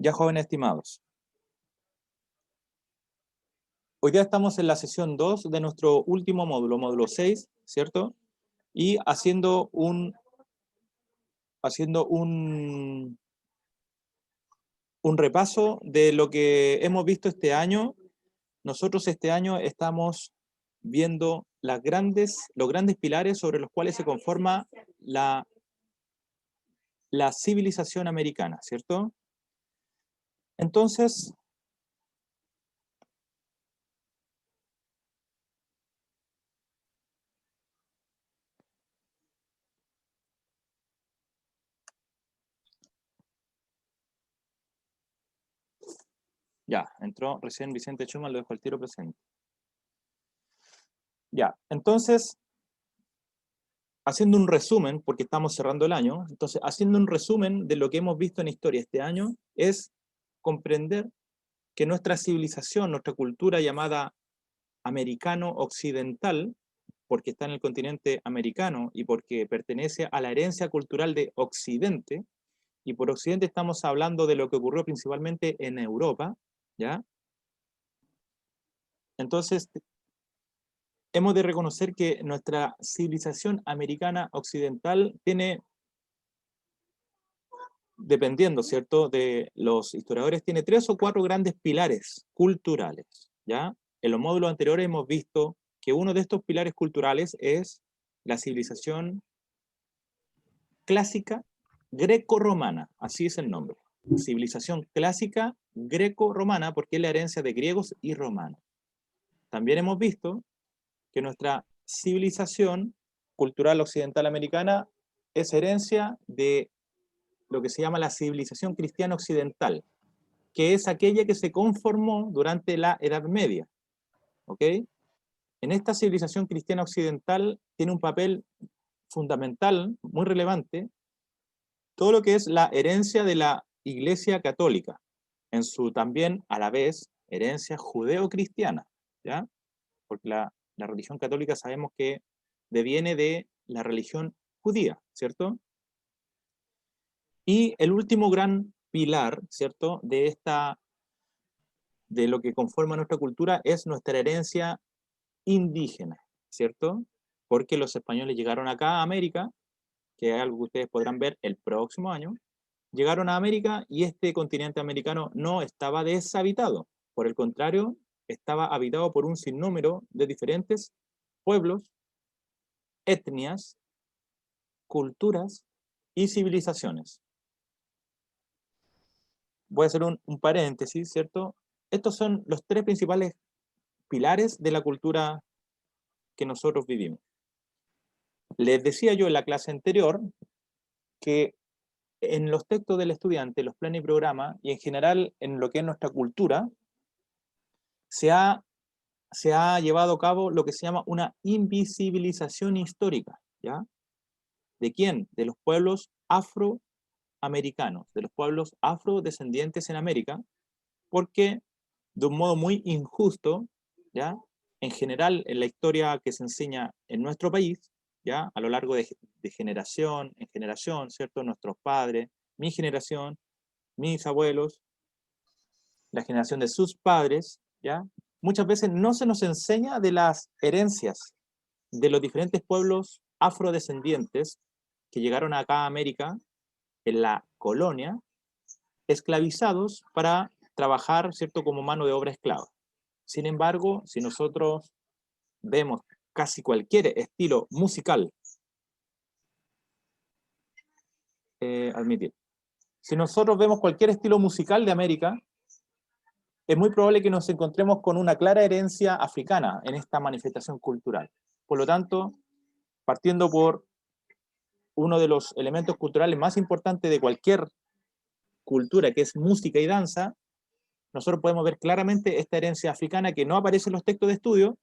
Ya, jóvenes estimados, hoy día estamos en la sesión 2 de nuestro último módulo, módulo 6, ¿cierto? Y un repaso de lo que hemos visto este año. Nosotros este año estamos viendo los grandes pilares sobre los cuales se conforma la civilización americana, ¿cierto? Entonces, ya, entró recién Vicente Schumann, lo dejo al tiro presente. Ya, entonces, haciendo un resumen, porque estamos cerrando el año, entonces, haciendo un resumen de lo que hemos visto en historia este año, es comprender que nuestra civilización, nuestra cultura llamada americano-occidental, porque está en el continente americano y porque pertenece a la herencia cultural de Occidente, y por Occidente estamos hablando de lo que ocurrió principalmente en Europa, ¿ya? Entonces, hemos de reconocer que nuestra civilización americana occidental tiene, dependiendo, ¿cierto?, de los historiadores, tiene 3 o 4 grandes pilares culturales, ¿ya? En los módulos anteriores hemos visto que uno de estos pilares culturales es la civilización clásica greco-romana, así es el nombre. Civilización clásica greco-romana, porque es la herencia de griegos y romanos. También hemos visto que nuestra civilización cultural occidental americana es herencia de lo que se llama la civilización cristiana occidental, que es aquella que se conformó durante la Edad Media. ¿Ok? En esta civilización cristiana occidental tiene un papel fundamental, muy relevante, todo lo que es la herencia de la Iglesia Católica, en su también, a la vez, herencia judeo-cristiana, ¿ya? Porque la religión católica sabemos que deviene de la religión judía, ¿cierto? Y el último gran pilar, ¿cierto?, de lo que conforma nuestra cultura es nuestra herencia indígena, ¿cierto? Porque los españoles llegaron acá a América, que es algo que ustedes podrán ver el próximo año, llegaron a América y este continente americano no estaba deshabitado. Por el contrario, estaba habitado por un sinnúmero de diferentes pueblos, etnias, culturas y civilizaciones. Voy a hacer un paréntesis, ¿cierto? Estos son los 3 principales pilares de la cultura que nosotros vivimos. Les decía yo en la clase anterior que en los textos del estudiante, los planes y programas, y en general en lo que es nuestra cultura, se ha llevado a cabo lo que se llama una invisibilización histórica, ¿ya? ¿De quién? De los pueblos afroamericanos, de los pueblos afrodescendientes en América, porque de un modo muy injusto, ¿ya? En general, en la historia que se enseña en nuestro país, ¿ya? A lo largo de generación en generación, ¿cierto? Nuestros padres, mi generación, mis abuelos, la generación de sus padres, ¿ya? Muchas veces no se nos enseña de las herencias de los diferentes pueblos afrodescendientes que llegaron acá a América en la colonia, esclavizados para trabajar, ¿cierto?, como mano de obra esclava. Sin embargo, si nosotros vemos casi cualquier estilo musical, si nosotros vemos cualquier estilo musical de América, es muy probable que nos encontremos con una clara herencia africana en esta manifestación cultural. Por lo tanto, partiendo por uno de los elementos culturales más importantes de cualquier cultura, que es música y danza, nosotros podemos ver claramente esta herencia africana que no aparece en los textos de estudio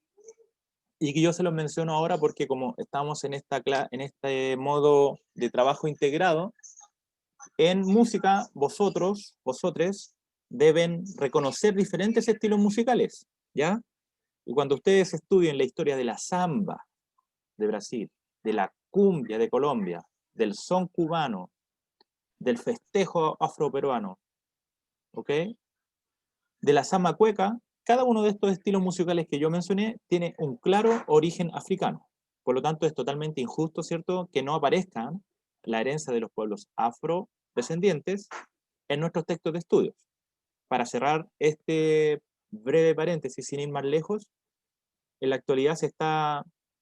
y que yo se los menciono ahora porque como estamos en este modo de trabajo integrado, en música vosotres, deben reconocer diferentes estilos musicales, ¿ya? Y cuando ustedes estudien la historia de la samba de Brasil, de la cumbia de Colombia, del son cubano, del festejo afroperuano, ¿ok? De la zama cueca, cada uno de estos estilos musicales que yo mencioné tiene un claro origen africano. Por lo tanto, es totalmente injusto, ¿cierto?, que no aparezcan la herencia de los pueblos afrodescendientes en nuestros textos de estudios. Para cerrar este breve paréntesis, sin ir más lejos, en la actualidad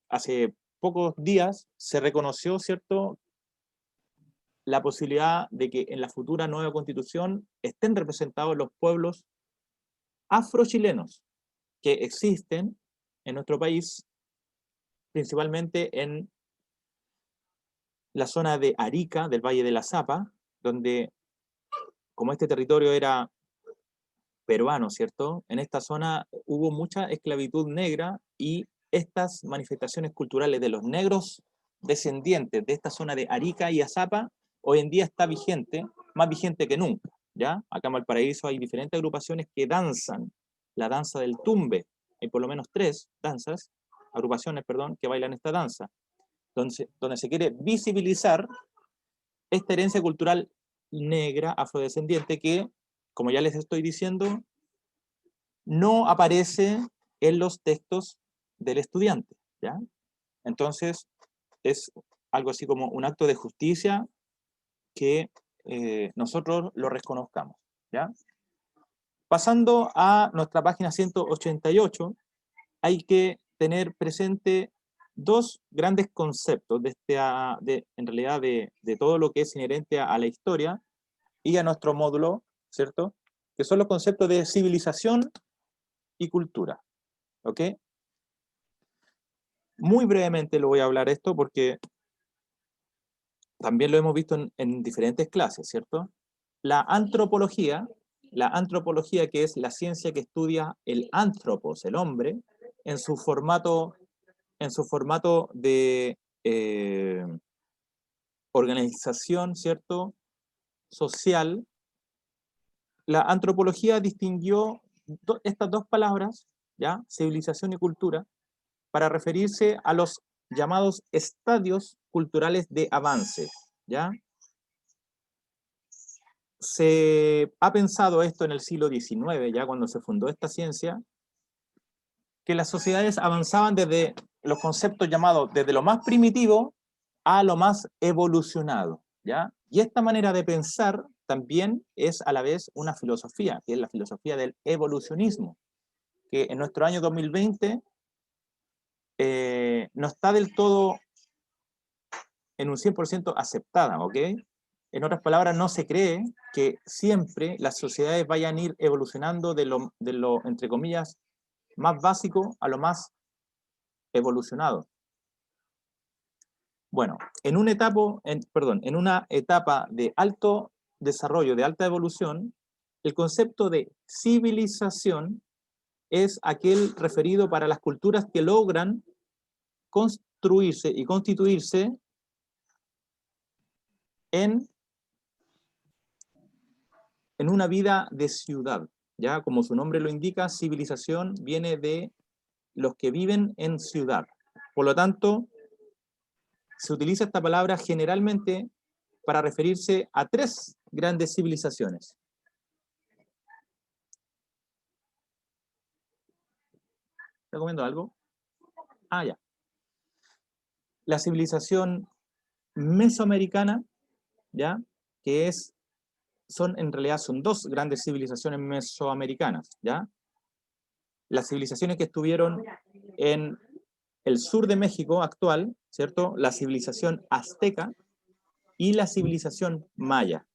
hace pocos días se reconoció, ¿cierto?, la posibilidad de que en la futura nueva constitución estén representados los pueblos afrochilenos que existen en nuestro país, principalmente en la zona de Arica, del Valle de la Zapa, donde, como este territorio era peruano, ¿cierto? En esta zona hubo mucha esclavitud negra y estas manifestaciones culturales de los negros descendientes de esta zona de Arica y Azapa, hoy en día está vigente, más vigente que nunca, ¿ya? Acá en Valparaíso hay diferentes agrupaciones que danzan la danza del tumbe, hay por lo menos 3 agrupaciones, perdón, que bailan esta danza, donde se quiere visibilizar esta herencia cultural negra, afrodescendiente, que, como ya les estoy diciendo, no aparece en los textos del estudiante, ¿ya? Entonces, es algo así como un acto de justicia que nosotros lo reconozcamos, ¿ya? Pasando a nuestra página 188, hay que tener presente 2 grandes conceptos en realidad de todo lo que es inherente a la historia y a nuestro módulo, ¿cierto? Que son los conceptos de civilización y cultura, ¿ok? Muy brevemente lo voy a hablar esto porque también lo hemos visto en diferentes clases, ¿cierto? La antropología, que es la ciencia que estudia el antropos, el hombre, en su formato de organización, ¿cierto?, social. La antropología distinguió estas 2 palabras, ¿ya?, civilización y cultura, para referirse a los llamados estadios culturales de avance, ¿ya? Se ha pensado esto en el siglo XIX, ya cuando se fundó esta ciencia, que las sociedades avanzaban desde los conceptos llamados desde lo más primitivo a lo más evolucionado, ¿ya? Y esta manera de pensar también es a la vez una filosofía, que es la filosofía del evolucionismo, que en nuestro año 2020 no está del todo en un 100% aceptada, ¿ok? En otras palabras, no se cree que siempre las sociedades vayan a ir evolucionando de lo entre comillas, más básico a lo más evolucionado. Bueno, en una etapa de alto desarrollo, de alta evolución, el concepto de civilización es aquel referido para las culturas que logran construirse y constituirse en una vida de ciudad, ¿ya? Como su nombre lo indica, civilización viene de los que viven en ciudad. Por lo tanto, se utiliza esta palabra generalmente para referirse a 3 grandes civilizaciones. ¿Está comiendo algo? Ah, ya. La civilización mesoamericana, ¿ya?, que en realidad son 2 grandes civilizaciones mesoamericanas, ¿ya? Las civilizaciones que estuvieron en el sur de México actual, ¿cierto? La civilización azteca y la civilización maya.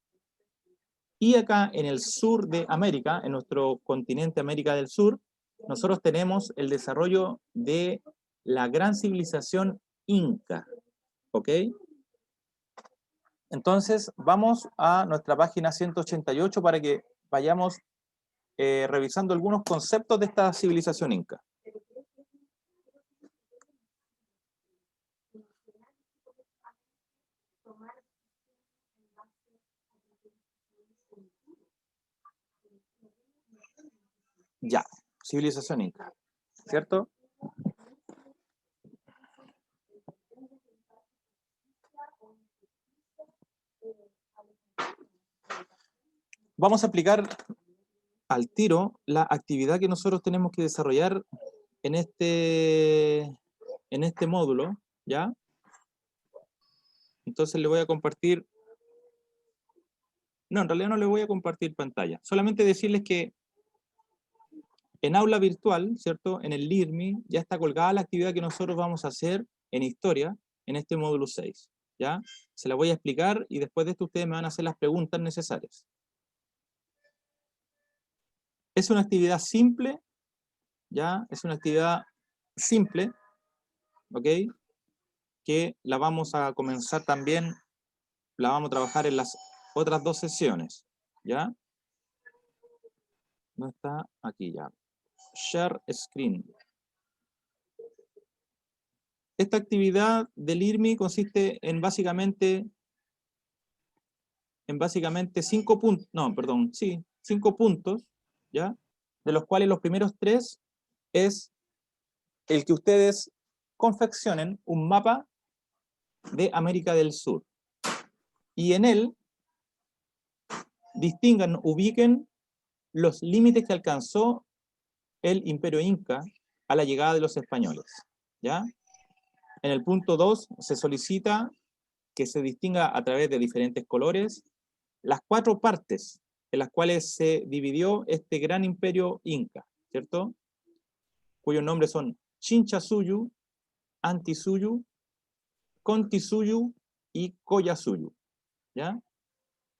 Y acá en el sur de América, en nuestro continente América del Sur, nosotros tenemos el desarrollo de la gran civilización inca, ¿ok? Entonces, vamos a nuestra página 188 para que vayamos revisando algunos conceptos de esta civilización inca. Ya, civilización inca, ¿cierto? Vamos a aplicar al tiro la actividad que nosotros tenemos que desarrollar en este módulo, ¿ya? Entonces le voy a compartir, no, en realidad no le voy a compartir pantalla, solamente decirles que en aula virtual, ¿cierto? En el LearnMe ya está colgada la actividad que nosotros vamos a hacer en historia en este módulo 6, ¿ya? Se la voy a explicar y después de esto ustedes me van a hacer las preguntas necesarias. Es una actividad simple, ¿ya? Es una actividad simple, ¿ok? Que la vamos a comenzar también, la vamos a trabajar en las otras 2 sesiones, ¿ya? No está aquí ya. Share screen. Esta actividad del IRMI consiste en básicamente 5 puntos, no, perdón, sí, 5 puntos, ¿ya? De los cuales los primeros 3 es el que ustedes confeccionen un mapa de América del Sur. Y en él distingan, ubiquen los límites que alcanzó el Imperio Inca a la llegada de los españoles, ¿ya? En el punto 2 se solicita que se distinga a través de diferentes colores las 4 partes en las cuales se dividió este gran imperio inca, ¿cierto? Cuyos nombres son Chinchasuyu, Antisuyu, Contisuyu y Collasuyu, ¿ya?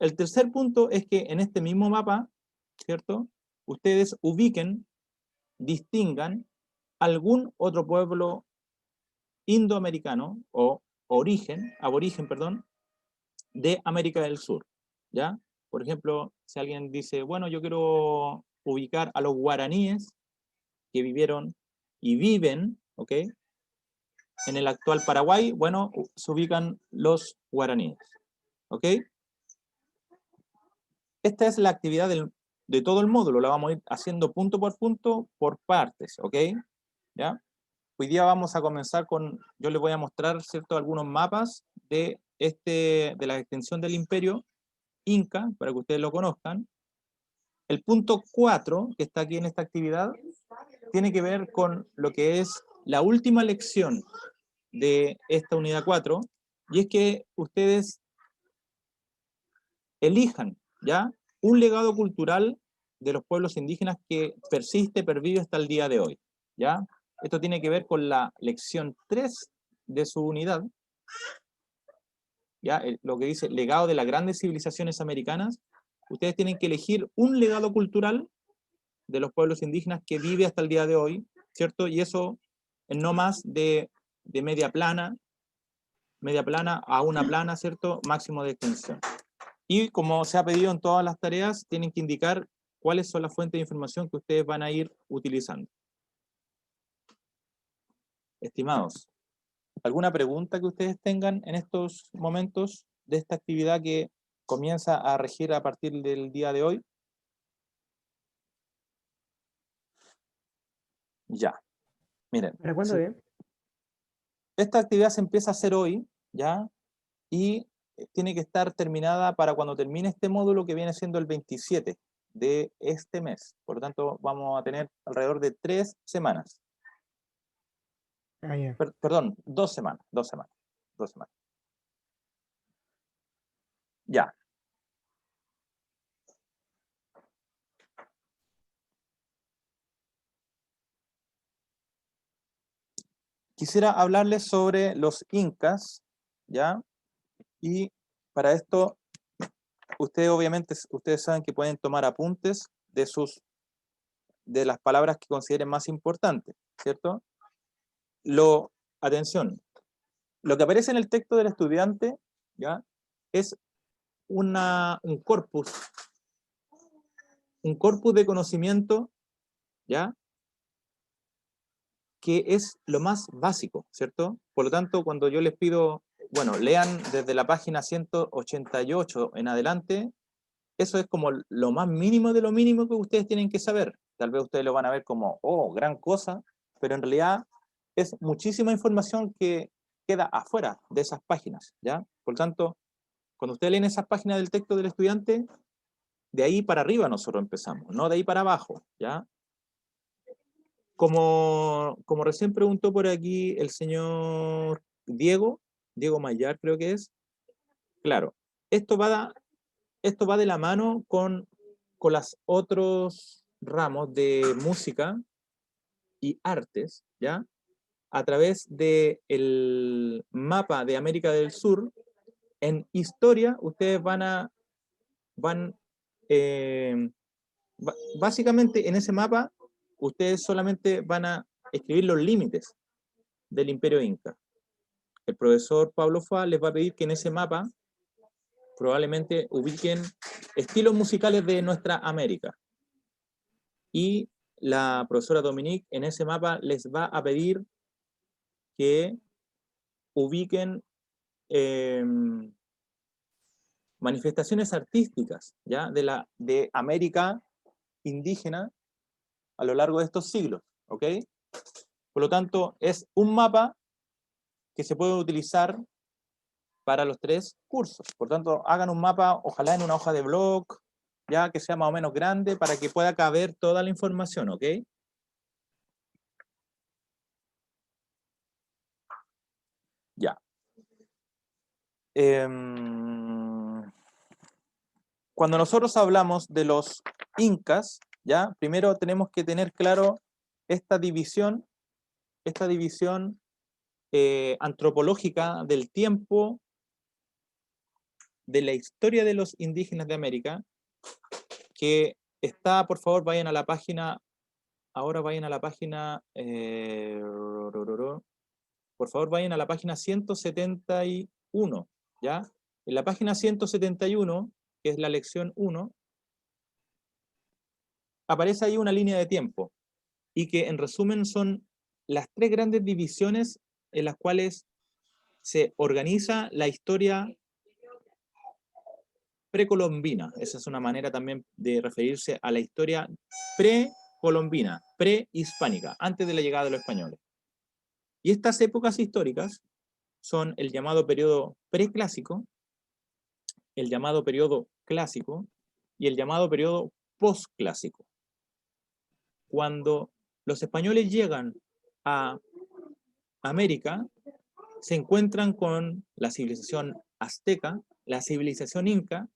El tercer punto es que en este mismo mapa, ¿cierto? Ustedes ubiquen, distingan algún otro pueblo indoamericano o aborigen, perdón, de América del Sur, ¿ya? Por ejemplo, si alguien dice, bueno, yo quiero ubicar a los guaraníes que vivieron y viven, ¿ok? En el actual Paraguay, bueno, se ubican los guaraníes, ¿ok? Esta es la actividad de todo el módulo, la vamos a ir haciendo punto por partes, ¿ok? ¿Ya? Hoy día vamos a comenzar con, yo les voy a mostrar, ¿cierto?, algunos mapas de la extensión del imperio Inca, para que ustedes lo conozcan. El punto 4, que está aquí en esta actividad, tiene que ver con lo que es la última lección de esta unidad 4, y es que ustedes elijan, ¿ya?, un legado cultural de los pueblos indígenas que persiste, pervive hasta el día de hoy, ¿ya? Esto tiene que ver con la lección 3 de su unidad, ¿ya? Lo que dice legado de las grandes civilizaciones americanas. Ustedes tienen que elegir un legado cultural de los pueblos indígenas que vive hasta el día de hoy, ¿cierto? Y eso en no más de media plana a una plana, ¿cierto? Máximo de extensión. Y como se ha pedido en todas las tareas, tienen que indicar cuáles son las fuentes de información que ustedes van a ir utilizando. Estimados, ¿alguna pregunta que ustedes tengan en estos momentos de esta actividad que comienza a regir a partir del día de hoy? Ya, miren. ¿Para cuándo es? Esta actividad se empieza a hacer hoy, ¿ya? Y tiene que estar terminada para cuando termine este módulo, que viene siendo el 27 de este mes. Por lo tanto, vamos a tener alrededor de 3 semanas. Ah, ya. Perdón, 2 semanas, 2 semanas, 2 semanas. Ya. Quisiera hablarles sobre los incas, ¿ya? Y para esto, ustedes saben que pueden tomar apuntes de las palabras que consideren más importantes, ¿cierto? Atención, lo que aparece en el texto del estudiante, ¿ya?, es un corpus de conocimiento, ¿ya?, que es lo más básico, ¿cierto? Por lo tanto, cuando yo les pido, bueno, lean desde la página 188 en adelante, eso es como lo más mínimo de lo mínimo que ustedes tienen que saber. Tal vez ustedes lo van a ver como, oh, gran cosa, pero en realidad es muchísima información que queda afuera de esas páginas, ¿ya? Por lo tanto, cuando ustedes leen esas páginas del texto del estudiante, de ahí para arriba nosotros empezamos, no de ahí para abajo, ¿ya? Como recién preguntó por aquí el señor Diego Mayar creo que es, claro, esto va de la mano con los otros ramos de música y artes, ¿ya? A través del mapa de América del Sur, en historia, ustedes básicamente en ese mapa, ustedes solamente van a escribir los límites del Imperio Inca. El profesor Pablo Fua les va a pedir que en ese mapa probablemente ubiquen estilos musicales de nuestra América. Y la profesora Dominique en ese mapa les va a pedir que ubiquen manifestaciones artísticas, ¿ya? De América indígena a lo largo de estos siglos, ¿ok? Por lo tanto, es un mapa que se puede utilizar para los 3 cursos. Por tanto, hagan un mapa, ojalá en una hoja de blog, ya que sea más o menos grande, para que pueda caber toda la información, ¿ok? Ya. Cuando nosotros hablamos de los incas, ¿ya? Primero tenemos que tener claro esta división antropológica del tiempo, de la historia de los indígenas de América, que está, por favor, vayan a la página, por favor, vayan a la página 171, ¿ya? En la página 171, que es la lección 1, aparece ahí una línea de tiempo, y que en resumen son las 3 grandes divisiones en las cuales se organiza la historia precolombina. Esa es una manera también de referirse a la historia precolombina, prehispánica, antes de la llegada de los españoles. Y estas épocas históricas son el llamado periodo preclásico, el llamado periodo clásico y el llamado periodo posclásico. Cuando los españoles llegan a América, se encuentran con la civilización azteca, la civilización inca,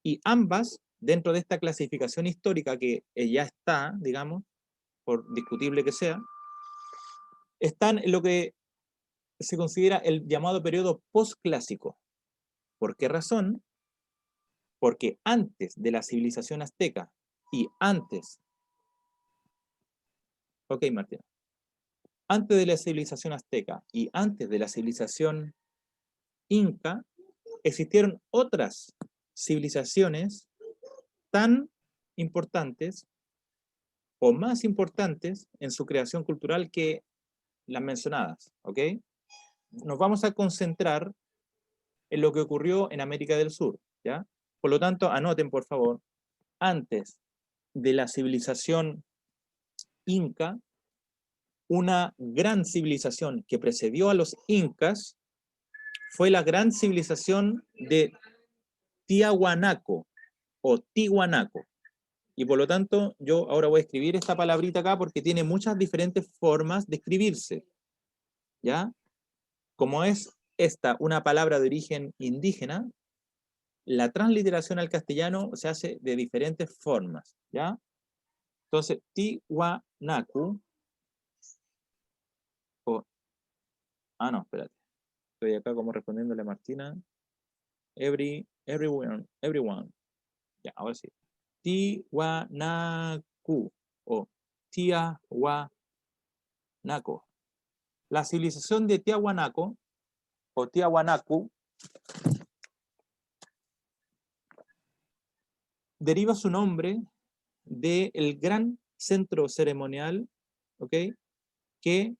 y ambas, dentro de esta clasificación histórica que ya está, digamos, por discutible que sea, están en lo que se considera el llamado periodo posclásico. ¿Por qué razón? Porque antes de la civilización azteca y antes, ok Martina, antes de la civilización azteca y antes de la civilización inca, existieron otras civilizaciones tan importantes o más importantes en su creación cultural que las mencionadas, ¿ok? Nos vamos a concentrar en lo que ocurrió en América del Sur, ¿ya? Por lo tanto, anoten, por favor, antes de la civilización inca, una gran civilización que precedió a los incas fue la gran civilización de Tiahuanaco o Tiwanaco. Y por lo tanto, yo ahora voy a escribir esta palabrita acá porque tiene muchas diferentes formas de escribirse, ¿ya? Como es esta una palabra de origen indígena, la transliteración al castellano se hace de diferentes formas, ¿ya? Entonces, Tiwanaku, o, no, espérate, estoy acá como respondiéndole a Martina, everyone, ya, ahora sí, Tiwanaku, o Tiahuanaco. La civilización de Tiahuanaco, o Tiahuanacu, deriva su nombre del gran centro ceremonial, ¿ok?, que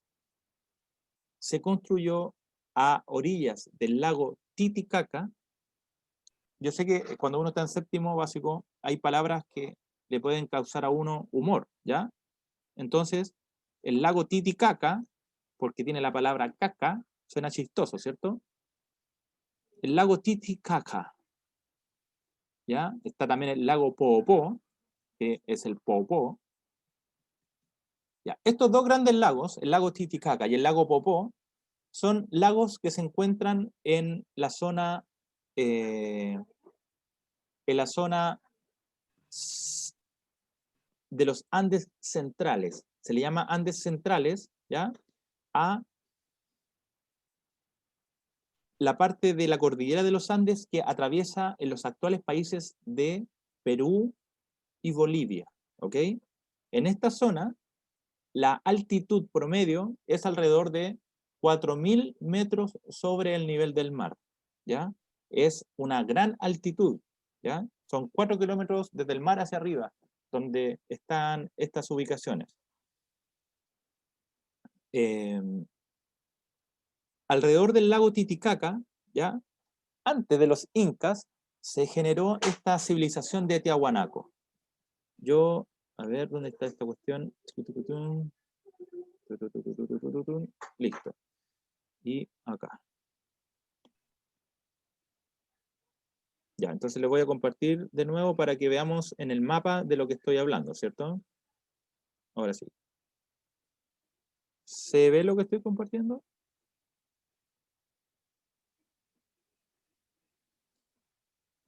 se construyó a orillas del lago Titicaca. Yo sé que cuando uno está en séptimo básico hay palabras que le pueden causar a uno humor, ¿ya? Entonces, el lago Titicaca, porque tiene la palabra caca, suena chistoso, ¿cierto? El lago Titicaca. ¿ya? Está también el lago Poopó, que es el Poopó. Ya. Estos dos grandes lagos, el lago Titicaca y el lago Poopó, son lagos que se encuentran en la zona de los Andes centrales. Se le llama Andes centrales, ¿ya? A la parte de la cordillera de los Andes que atraviesa en los actuales países de Perú y Bolivia, ¿ok? En esta zona, la altitud promedio es alrededor de 4.000 metros sobre el nivel del mar, ¿ya? Es una gran altitud, ¿ya? Son 4 kilómetros desde el mar hacia arriba, donde están estas ubicaciones. Alrededor del lago Titicaca, ¿ya? Antes de los incas, se generó esta civilización de Tiahuanaco. Yo, a ver, ¿dónde está esta cuestión? Listo. Y acá. Ya, entonces les voy a compartir de nuevo para que veamos en el mapa de lo que estoy hablando, ¿cierto? Ahora sí. ¿Se ve lo que estoy compartiendo?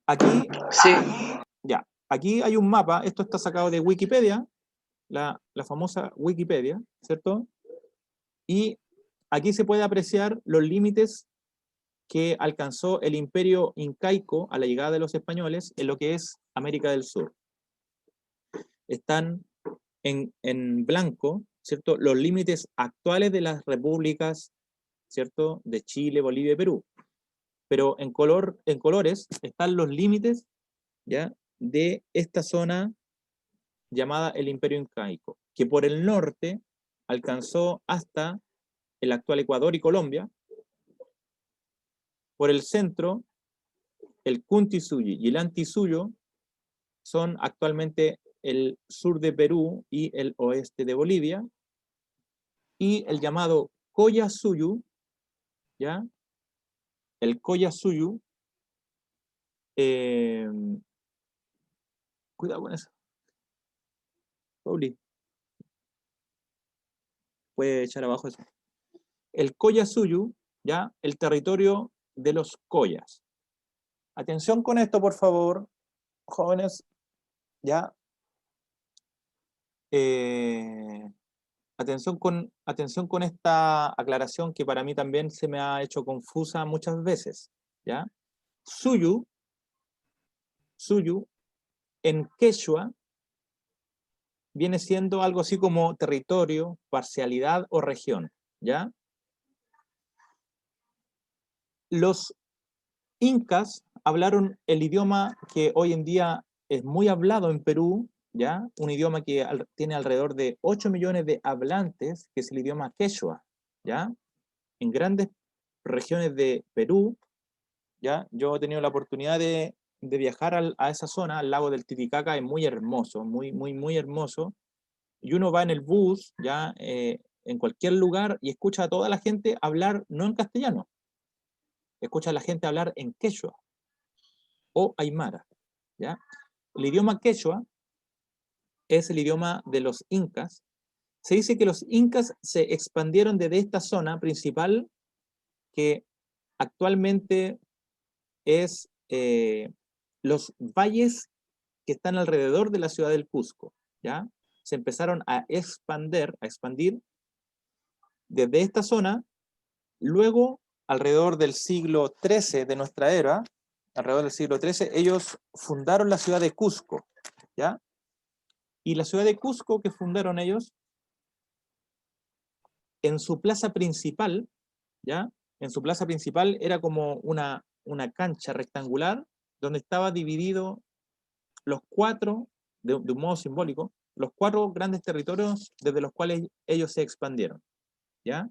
Aquí, Sí, ya, aquí hay un mapa, esto está sacado de Wikipedia, la famosa Wikipedia, ¿cierto? Y aquí se puede apreciar los límites que alcanzó el imperio incaico a la llegada de los españoles en lo que es América del Sur. Están en blanco, ¿cierto?, los límites actuales de las repúblicas, ¿cierto?, de Chile, Bolivia y Perú. Pero en colores están los límites, ¿ya?, de esta zona llamada el Imperio Incaico, que por el norte alcanzó hasta el actual Ecuador y Colombia. Por el centro, el Kuntisuyi y el Antisuyo son actualmente el sur de Perú y el oeste de Bolivia. Y el llamado Collasuyu, ¿ya? El Collasuyu, cuidado con eso. Pauli, puede echar abajo eso. El Collasuyu, ¿ya? El territorio de los collas. Atención con esto, por favor, jóvenes, ¿ya? Atención con esta aclaración que para mí también se me ha hecho confusa muchas veces, ¿ya? Suyu, en quechua, viene siendo algo así como territorio, parcialidad o región, ¿ya? Los incas hablaron el idioma que hoy en día es muy hablado en Perú, ¿ya? Un idioma que tiene alrededor de 8 millones de hablantes, que es el idioma quechua, ¿ya? En grandes regiones de Perú, ¿ya? Yo he tenido la oportunidad de viajar a esa zona, al lago del Titicaca, es muy hermoso, muy hermoso. Y uno va en el bus, ya en cualquier lugar, y escucha a toda la gente hablar, no en castellano, escucha a la gente hablar en quechua o aymara, ¿ya? El idioma quechua es el idioma de los incas. Se dice que los incas se expandieron desde esta zona principal, que actualmente es los valles que están alrededor de la ciudad del Cusco, ¿ya? Se empezaron a expandir desde esta zona. Luego, alrededor del siglo XIII de nuestra era, alrededor del siglo XIII, ellos fundaron la ciudad de Cusco, ¿ya? Y la ciudad de Cusco que fundaron ellos, en su plaza principal, ¿ya? En su plaza principal era como una cancha rectangular donde estaba dividido los cuatro, de un modo simbólico, los 4 grandes territorios desde los cuales ellos se expandieron, ¿ya?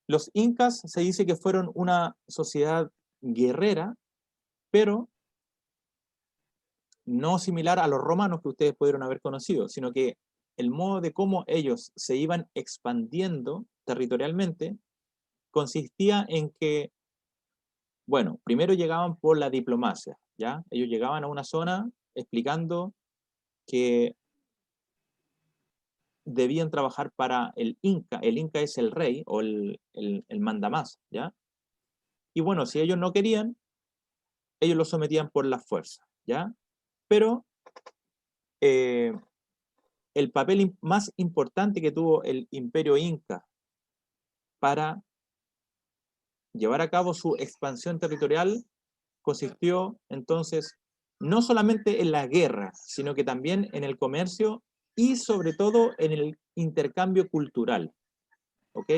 Los incas se dice que fueron una sociedad guerrera, pero no similar a los romanos que ustedes pudieron haber conocido, sino que el modo de cómo ellos se iban expandiendo territorialmente consistía en que, bueno, primero llegaban por la diplomacia, ¿ya? Ellos llegaban a una zona explicando que debían trabajar para el Inca es el rey o el mandamás, ¿ya? Y bueno, si ellos no querían, ellos lo sometían por la fuerza, ¿ya? Pero el papel más importante que tuvo el imperio Inca para llevar a cabo su expansión territorial consistió entonces no solamente en la guerra, sino que también en el comercio y sobre todo en el intercambio cultural, ¿ok?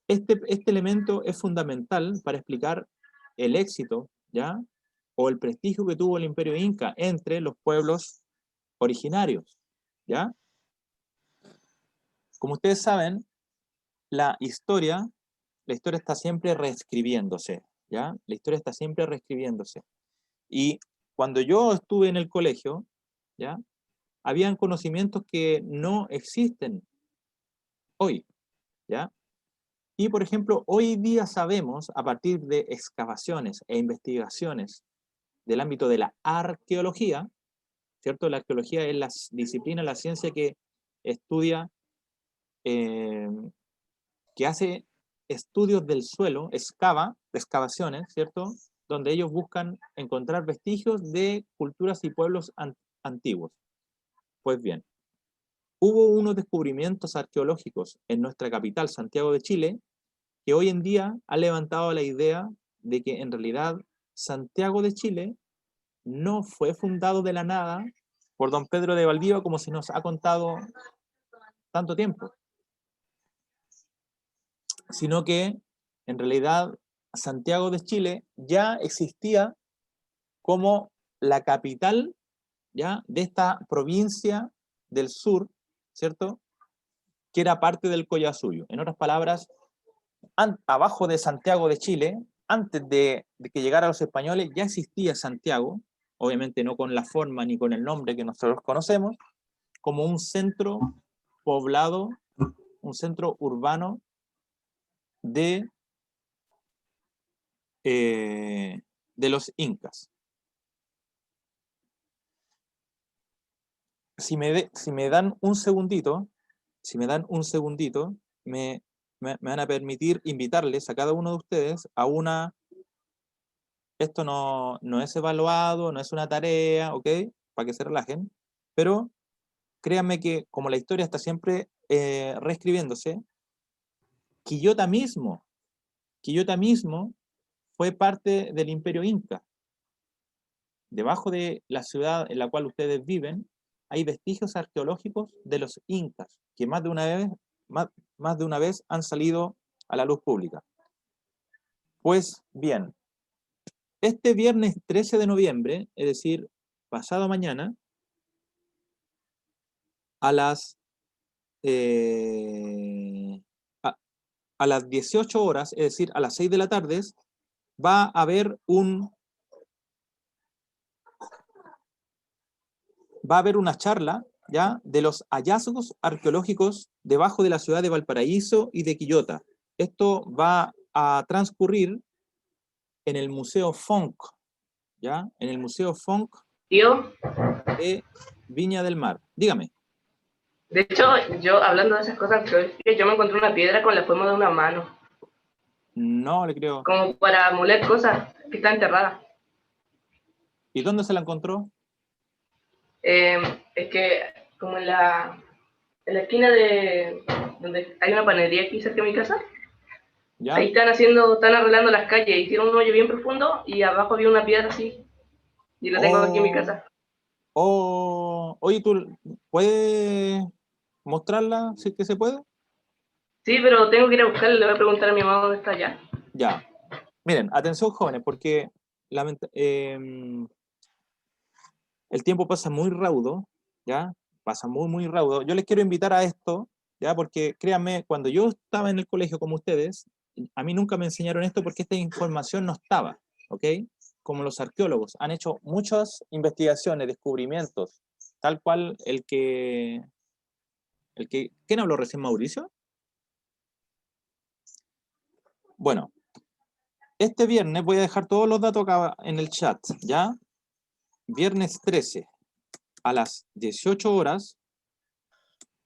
Este elemento es fundamental para explicar el éxito, ¿ya? O el prestigio que tuvo el imperio Inca entre los pueblos originarios, ¿ya? Como ustedes saben, la historia está siempre reescribiéndose, ¿ya? La historia está siempre reescribiéndose. Y cuando yo estuve en el colegio, ¿ya? Habían conocimientos que no existen hoy, ¿ya? Y, por ejemplo, hoy día sabemos, a partir de excavaciones e investigaciones del ámbito de la arqueología, ¿cierto? La arqueología es la disciplina, la ciencia que estudia, que hace estudios del suelo, excavaciones, ¿cierto? Donde ellos buscan encontrar vestigios de culturas y pueblos antiguos. Pues bien, hubo unos descubrimientos arqueológicos en nuestra capital, Santiago de Chile, que hoy en día ha levantado la idea de que en realidad Santiago de Chile no fue fundado de la nada por don Pedro de Valdivia como se nos ha contado tanto tiempo, sino que en realidad Santiago de Chile ya existía como la capital, ¿ya?, de esta provincia del sur, ¿cierto?, que era parte del Collasuyo. En otras palabras, abajo de Santiago de Chile, antes de que llegaran los españoles, ya existía Santiago, obviamente no con la forma ni con el nombre que nosotros conocemos, como un centro poblado, un centro urbano de los incas. Si me dan un segundito, me van a permitir invitarles a cada uno de ustedes a una... Esto no es evaluado, no es una tarea, ¿ok? Para que se relajen. Pero créanme que como la historia está siempre reescribiéndose, Quillota mismo fue parte del Imperio Inca. Debajo de la ciudad en la cual ustedes viven, hay vestigios arqueológicos de los incas, que más de una vez han salido a la luz pública. Pues bien, este viernes 13 de noviembre, es decir, pasado mañana, a las 18 horas, es decir, a las 6 de la tarde, va a haber una charla, ¿ya?, de los hallazgos arqueológicos debajo de la ciudad de Valparaíso y de Quillota. Esto va a transcurrir en el Museo Fonk, ¿ya? En el Museo Fonk Tío, de Viña del Mar. Dígame. de hecho, yo hablando de esas cosas, yo me encontré una piedra con la forma de una mano, No le creo. como para moler cosas que está enterrada. ¿Y dónde se la encontró? Es que como en la esquina de donde hay una panadería aquí cerca de mi casa, ¿Ya? ahí están arreglando las calles, hicieron un hoyo bien profundo y abajo había una piedra así, y la tengo aquí en mi casa. Oye, ¿tú puedes mostrarla si es que se puede? Sí, pero tengo que ir a buscarla, le voy a preguntar a mi mamá dónde está ya. Ya. Miren, atención jóvenes, porque el tiempo pasa muy raudo, ¿ya? Pasa muy, muy raudo. Yo les quiero invitar a esto, ¿ya? Porque créanme, cuando yo estaba en el colegio como ustedes, a mí nunca me enseñaron esto porque esta información no estaba, ¿ok? Como los arqueólogos han hecho muchas investigaciones, descubrimientos, tal cual ¿quién habló recién, Mauricio? Bueno, este viernes voy a dejar todos los datos acá en el chat, ¿ya? Viernes 13 a las 18 horas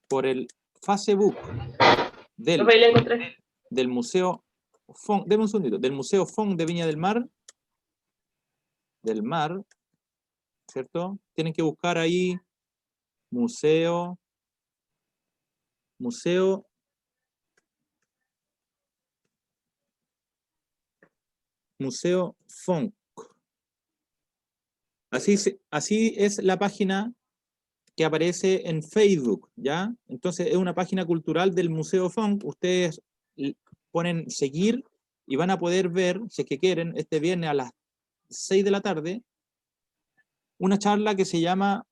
por el Facebook Profe, ahí la encontré. del Museo Fong, deme un segundito, del Museo Fong de Viña del Mar, ¿cierto? Tienen que buscar ahí Museo Fong. Así es la página que aparece en Facebook, ¿ya? Entonces es una página cultural del Museo Fong. Ustedes ponen seguir y van a poder ver, si es que quieren, este viernes a las 6 de la tarde, una charla que se llama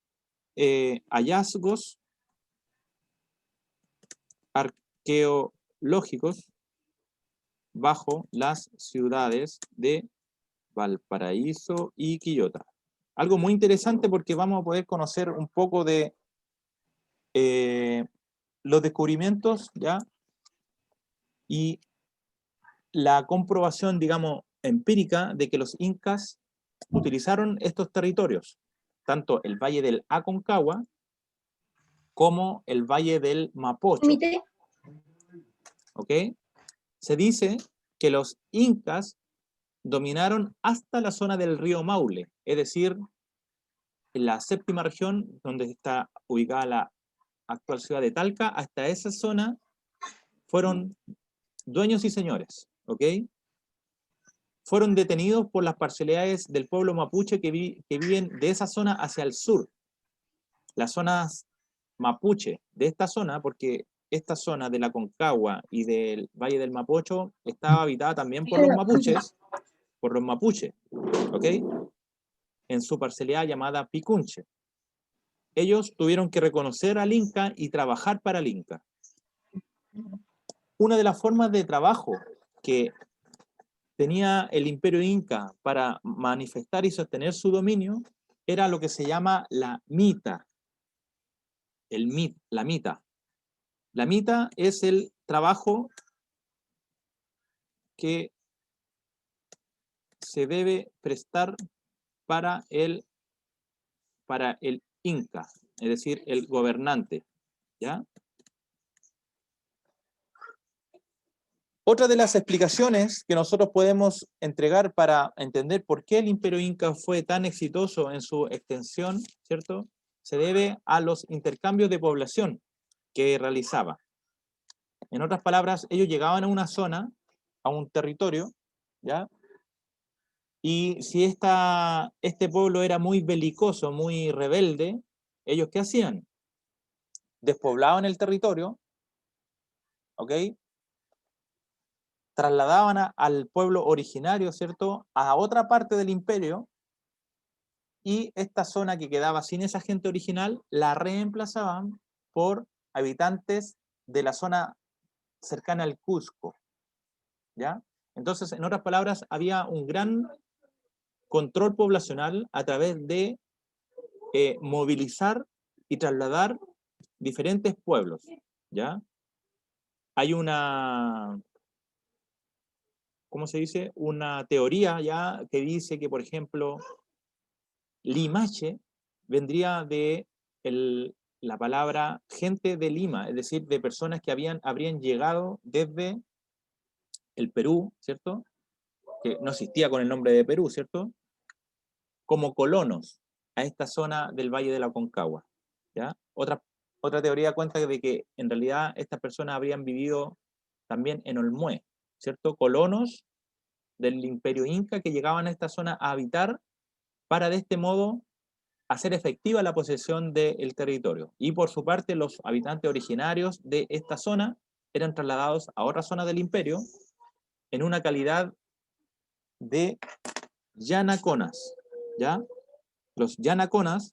Hallazgos arqueológicos bajo las ciudades de Valparaíso y Quillota. Algo muy interesante porque vamos a poder conocer un poco de los descubrimientos, ¿ya? Y la comprobación, digamos, empírica de que los incas utilizaron estos territorios, tanto el valle del Aconcagua como el valle del Mapocho. ¿Ok? Se dice que los incas dominaron hasta la zona del río Maule, es decir, en la séptima región donde está ubicada la actual ciudad de Talca, hasta esa zona fueron dueños y señores, ¿ok? Fueron detenidos por las parcialidades del pueblo mapuche que viven de esa zona hacia el sur. Las zonas mapuche de esta zona, porque esta zona de la Concagua y del Valle del Mapocho estaba habitada también por los mapuches, ¿ok? En su parcialidad llamada Picunche. Ellos tuvieron que reconocer al Inca y trabajar para el Inca. Una de las formas de trabajo que tenía el Imperio Inca para manifestar y sostener su dominio era lo que se llama la mita. La mita. La mita es el trabajo que se debe prestar para el Inca, es decir, el gobernante, ¿ya? Otra de las explicaciones que nosotros podemos entregar para entender por qué el Imperio Inca fue tan exitoso en su extensión, ¿cierto? Se debe a los intercambios de población que realizaba. En otras palabras, ellos llegaban a una zona, a un territorio, ¿ya? Y si este pueblo era muy belicoso, muy rebelde, ¿ellos qué hacían? Despoblaban el territorio, ¿ok? Trasladaban al pueblo originario, ¿cierto?, a otra parte del imperio, y esta zona que quedaba sin esa gente original la reemplazaban por habitantes de la zona cercana al Cusco, ¿ya? Entonces, en otras palabras, había un gran control poblacional a través de movilizar y trasladar diferentes pueblos, ¿ya? Hay una, ¿cómo se dice? Una teoría ya que dice que, por ejemplo, Limache vendría de la palabra gente de Lima, es decir, de personas que habrían llegado desde el Perú, ¿cierto? Que no existía con el nombre de Perú, ¿cierto? Como colonos a esta zona del Valle de la Aconcagua, ¿ya? Otra teoría cuenta de que en realidad estas personas habrían vivido también en Olmué, ¿cierto? Colonos del Imperio Inca que llegaban a esta zona a habitar para de este modo hacer efectiva la posesión del territorio. Y por su parte, los habitantes originarios de esta zona eran trasladados a otra zona del imperio en una calidad de yanaconas, ¿ya? Los yanaconaje,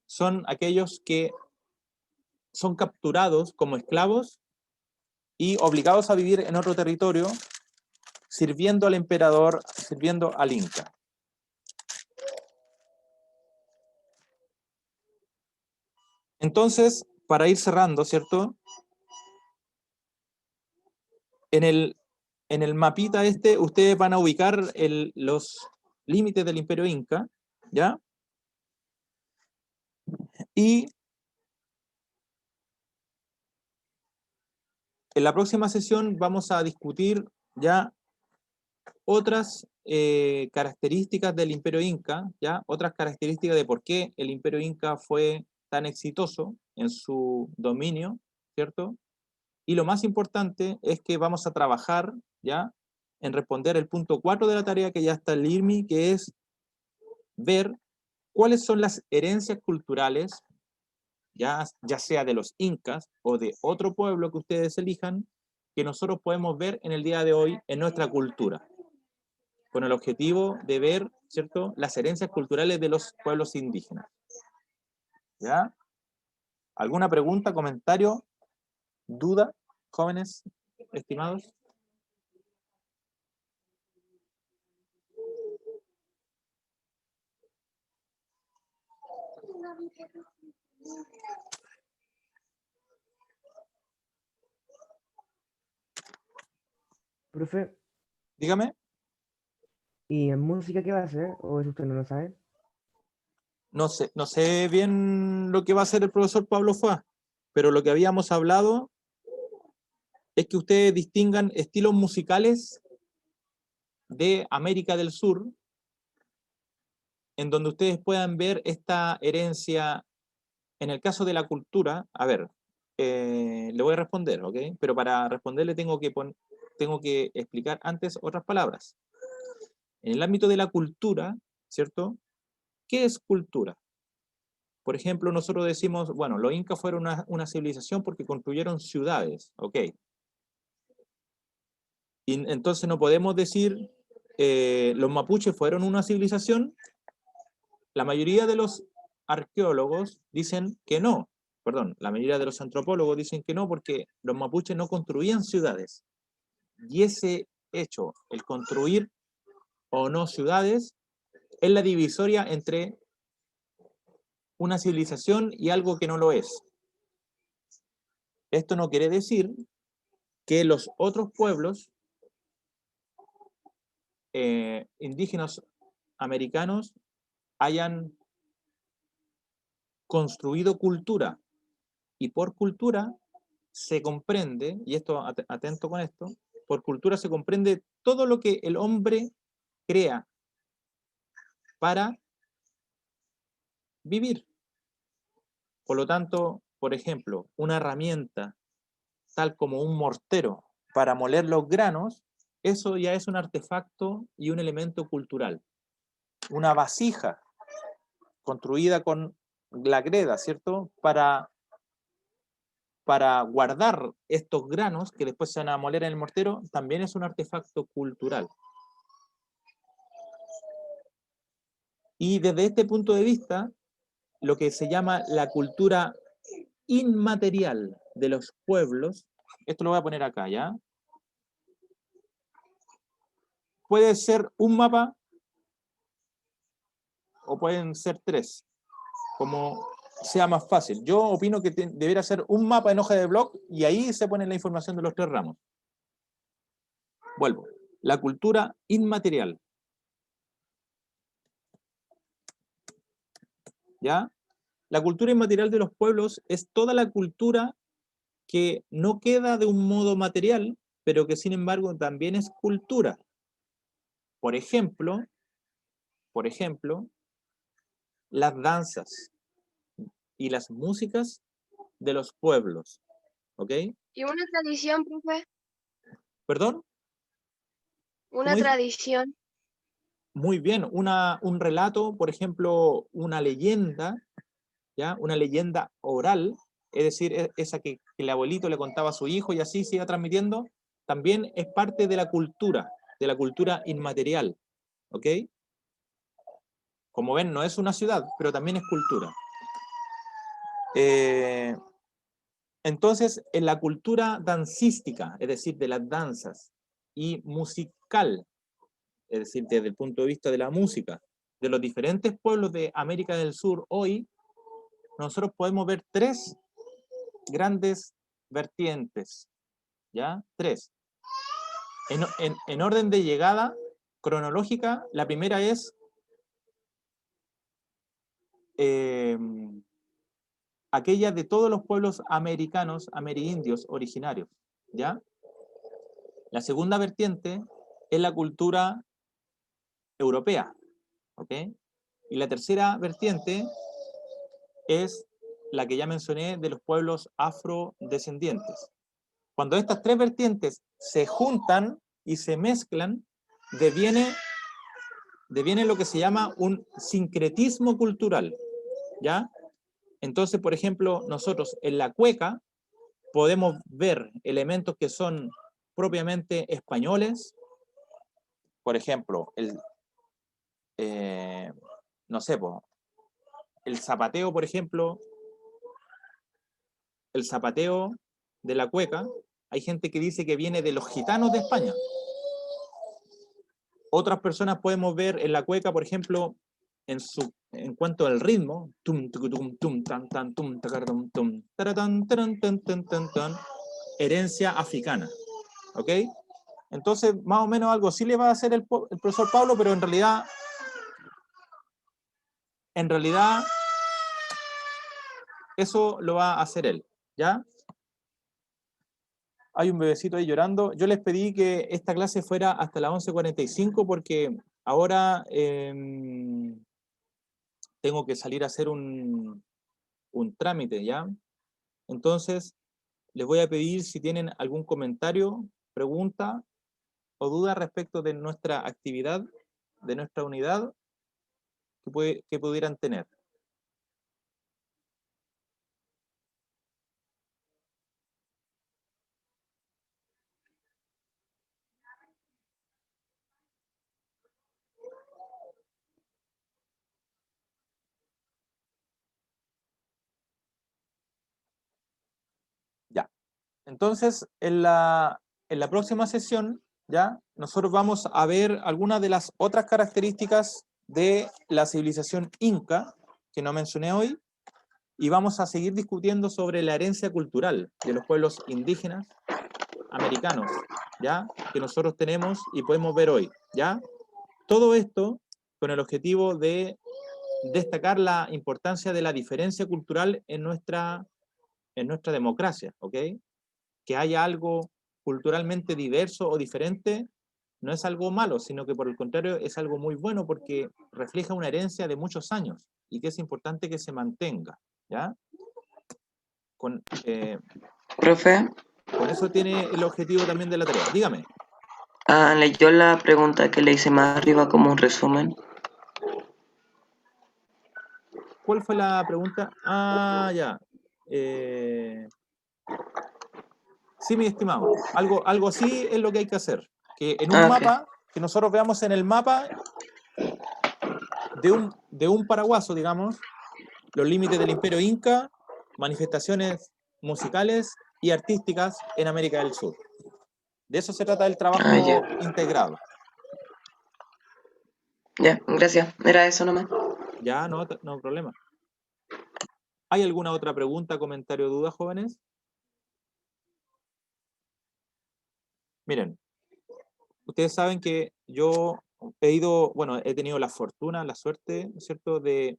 son aquellos que son capturados como esclavos y obligados a vivir en otro territorio, sirviendo al emperador, sirviendo al Inca. Entonces, para ir cerrando, ¿cierto? En el mapita este, ustedes van a ubicar los límites del Imperio Inca, ¿ya? Y en la próxima sesión vamos a discutir ya otras características del Imperio Inca, ¿ya? Otras características de por qué el Imperio Inca fue tan exitoso en su dominio, ¿cierto? Y lo más importante es que vamos a trabajar, ¿ya?, en responder el punto 4 de la tarea que ya está el IRMI, que es ver cuáles son las herencias culturales, ya sea de los incas o de otro pueblo que ustedes elijan, que nosotros podemos ver en el día de hoy en nuestra cultura, con el objetivo de ver, ¿cierto?, las herencias culturales de los pueblos indígenas. ¿Ya? ¿Alguna pregunta, comentario, duda, jóvenes estimados? Profe, Dígame. ¿y en música qué va a hacer? ¿O eso usted no lo sabe? No sé bien lo que va a hacer el profesor Pablo Fuá, pero lo que habíamos hablado es que ustedes distingan estilos musicales de América del Sur, en donde ustedes puedan ver esta herencia. En el caso de la cultura, a ver, le voy a responder, ¿ok? Pero para responderle tengo que explicar antes otras palabras. En el ámbito de la cultura, ¿cierto? ¿Qué es cultura? Por ejemplo, nosotros decimos, bueno, los incas fueron una civilización porque construyeron ciudades, ¿ok? Y entonces no podemos decir, los mapuches fueron una civilización. La mayoría de los arqueólogos dicen que no, perdón, la mayoría de los antropólogos dicen que no, porque los mapuches no construían ciudades. Y ese hecho, el construir o no ciudades, es la divisoria entre una civilización y algo que no lo es. Esto no quiere decir que los otros pueblos indígenas americanos hayan construido cultura. Y por cultura se comprende, y esto atento con esto, por cultura se comprende todo lo que el hombre crea para vivir. Por lo tanto, por ejemplo, una herramienta tal como un mortero para moler los granos, eso ya es un artefacto y un elemento cultural. Una vasija construida con la greda, ¿cierto?, para guardar estos granos que después se van a moler en el mortero, también es un artefacto cultural. Y desde este punto de vista, lo que se llama la cultura inmaterial de los pueblos, esto lo voy a poner acá, ¿ya? Puede ser un mapa o pueden ser tres, como sea más fácil. Yo opino que debería ser un mapa en hoja de blog y ahí se pone la información de los tres ramos. Vuelvo. La cultura inmaterial. ¿Ya? La cultura inmaterial de los pueblos es toda la cultura que no queda de un modo material, pero que sin embargo también es cultura. Por ejemplo, las danzas y las músicas de los pueblos. ¿Ok? ¿Y una tradición, profe? ¿Perdón? Una dice? tradición. Muy bien, un relato, por ejemplo, una leyenda, ¿ya? Una leyenda oral, es decir, esa que el abuelito le contaba a su hijo y así se iba transmitiendo, también es parte de la cultura inmaterial, ¿ok? Como ven, no es una ciudad, pero también es cultura. Entonces, en la cultura dancística, es decir, de las danzas, y musical, es decir, desde el punto de vista de la música, de los diferentes pueblos de América del Sur hoy, nosotros podemos ver tres grandes vertientes, ¿ya? Tres. En orden de llegada cronológica, la primera es aquella de todos los pueblos americanos, amerindios originarios, ¿ya? La segunda vertiente es la cultura europea, ¿ok? Y la tercera vertiente es la que ya mencioné de los pueblos afrodescendientes. Cuando estas tres vertientes se juntan y se mezclan, deviene lo que se llama un sincretismo cultural, ¿ya? Entonces, por ejemplo, nosotros en la cueca podemos ver elementos que son propiamente españoles, por ejemplo, no sé, el zapateo, por ejemplo, el zapateo de la cueca, hay gente que dice que viene de los gitanos de España. Otras personas podemos ver en la cueca, por ejemplo, en cuanto al ritmo, tum, tum, tum, tan, tan, tum, tacarum, tum, taratán, taran, tan, tan, tan, tan, herencia africana. ¿Ok? Entonces, más o menos algo sí le va a hacer el profesor Pablo, pero en realidad, eso lo va a hacer él, ¿ya? Hay un bebecito ahí llorando. Yo les pedí que esta clase fuera hasta las 11:45 porque ahora tengo que salir a hacer un trámite, ¿ya? Entonces, les voy a pedir si tienen algún comentario, pregunta o duda respecto de nuestra actividad, de nuestra unidad, que pudieran tener. Ya. Entonces, en la próxima sesión, ¿ya? Nosotros vamos a ver algunas de las otras características de la civilización inca, que no mencioné hoy, y vamos a seguir discutiendo sobre la herencia cultural de los pueblos indígenas americanos, ¿ya? Que nosotros tenemos y podemos ver hoy, ¿ya? Todo esto con el objetivo de destacar la importancia de la diferencia cultural en nuestra democracia, ¿ok? Que haya algo culturalmente diverso o diferente no es algo malo, sino que por el contrario es algo muy bueno porque refleja una herencia de muchos años y que es importante que se mantenga, ¿ya? Profe, Con eso tiene el objetivo también de la tarea. Dígame. leyó la pregunta que le hice más arriba como un resumen. ¿Cuál fue la pregunta? Ah, ya. Sí, mi estimado. Algo así es lo que hay que hacer. Que en un mapa, que nosotros veamos en el mapa de un paraguaso, digamos, los límites del Imperio Inca, manifestaciones musicales y artísticas en América del Sur. De eso se trata el trabajo integrado. Ya, gracias. Era eso nomás. Ya, no hay problema. ¿Hay alguna otra pregunta, comentario o duda, jóvenes? Miren, ustedes saben que yo he tenido la fortuna, la suerte, ¿no es cierto?, de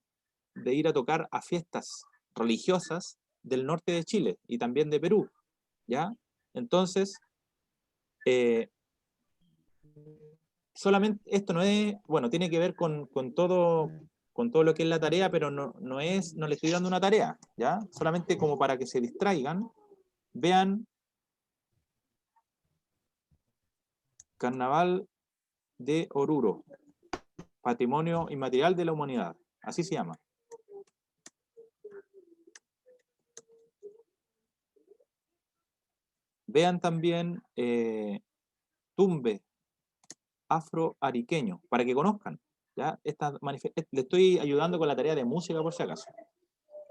ir a tocar a fiestas religiosas del norte de Chile y también de Perú, ¿ya? Entonces, solamente esto no es, bueno, tiene que ver con todo lo que es la tarea, pero no le estoy dando una tarea, ¿ya? Solamente como para que se distraigan, vean Carnaval de Oruro, Patrimonio Inmaterial de la Humanidad, así se llama. Vean también Tumbe afroariqueño, para que conozcan, ¿ya? Le estoy ayudando con la tarea de música por si acaso.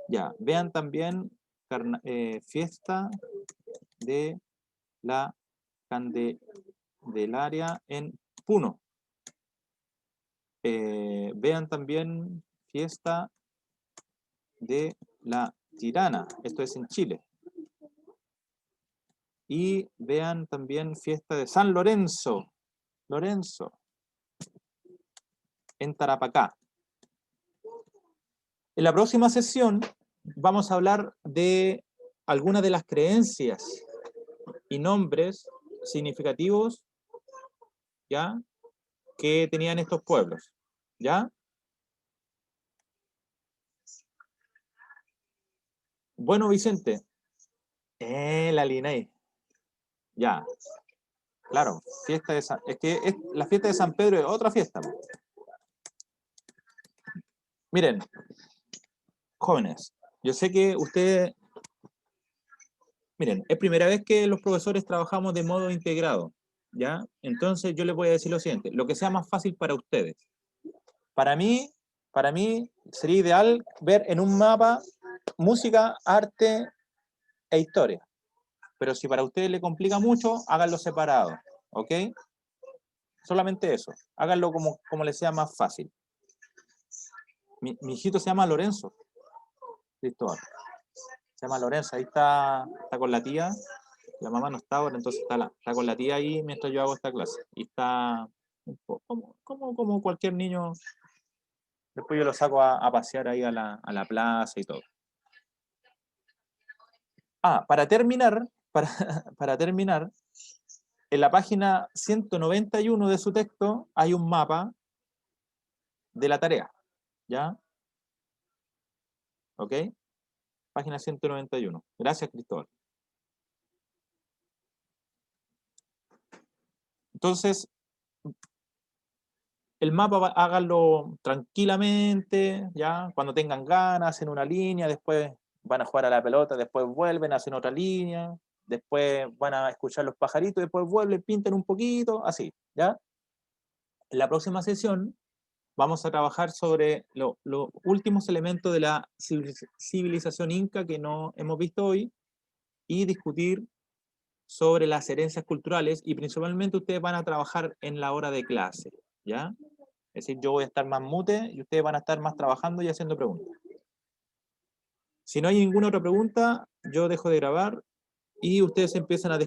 Ya, vean también fiesta de la Candelaria en Puno. Vean también fiesta de la Tirana, esto es en Chile. Y vean también fiesta de San Lorenzo. Lorenzo. En Tarapacá. En la próxima sesión vamos a hablar de algunas de las creencias y nombres significativos, ¿ya?, que tenían estos pueblos, ¿ya? Bueno, Vicente. La Liney. Ya. Claro, fiesta de San... Es que la fiesta de San Pedro es otra fiesta. Miren, jóvenes, yo sé que ustedes... Miren, es primera vez que los profesores trabajamos de modo integrado, ¿ya? Entonces yo les voy a decir lo siguiente, lo que sea más fácil para ustedes. Para mí sería ideal ver en un mapa música, arte e historia. Pero si para ustedes le complica mucho, háganlo separado, ¿ok? Solamente eso, háganlo como les sea más fácil. Mi hijito se llama Lorenzo, Cristóbal. Se llama Lorenzo, ahí está con la tía. La mamá no está ahora, entonces está con la tía ahí mientras yo hago esta clase. Y está como cualquier niño. Después yo lo saco a pasear ahí a la plaza y todo. Para terminar, en la página 191 de su texto hay un mapa de la tarea, ¿ya? ¿Ok? Página 191. Gracias, Cristóbal. Entonces, el mapa háganlo tranquilamente, ¿ya? Cuando tengan ganas, hacen una línea, después van a jugar a la pelota, después vuelven, hacen otra línea, después van a escuchar los pajaritos, después vuelven, pintan un poquito, así, ¿ya? En la próxima sesión vamos a trabajar sobre los últimos elementos de la civilización inca que no hemos visto hoy y discutir sobre las herencias culturales y principalmente ustedes van a trabajar en la hora de clase, ¿ya? Es decir, yo voy a estar más mute y ustedes van a estar más trabajando y haciendo preguntas. Si no hay ninguna otra pregunta, yo dejo de grabar y ustedes empiezan a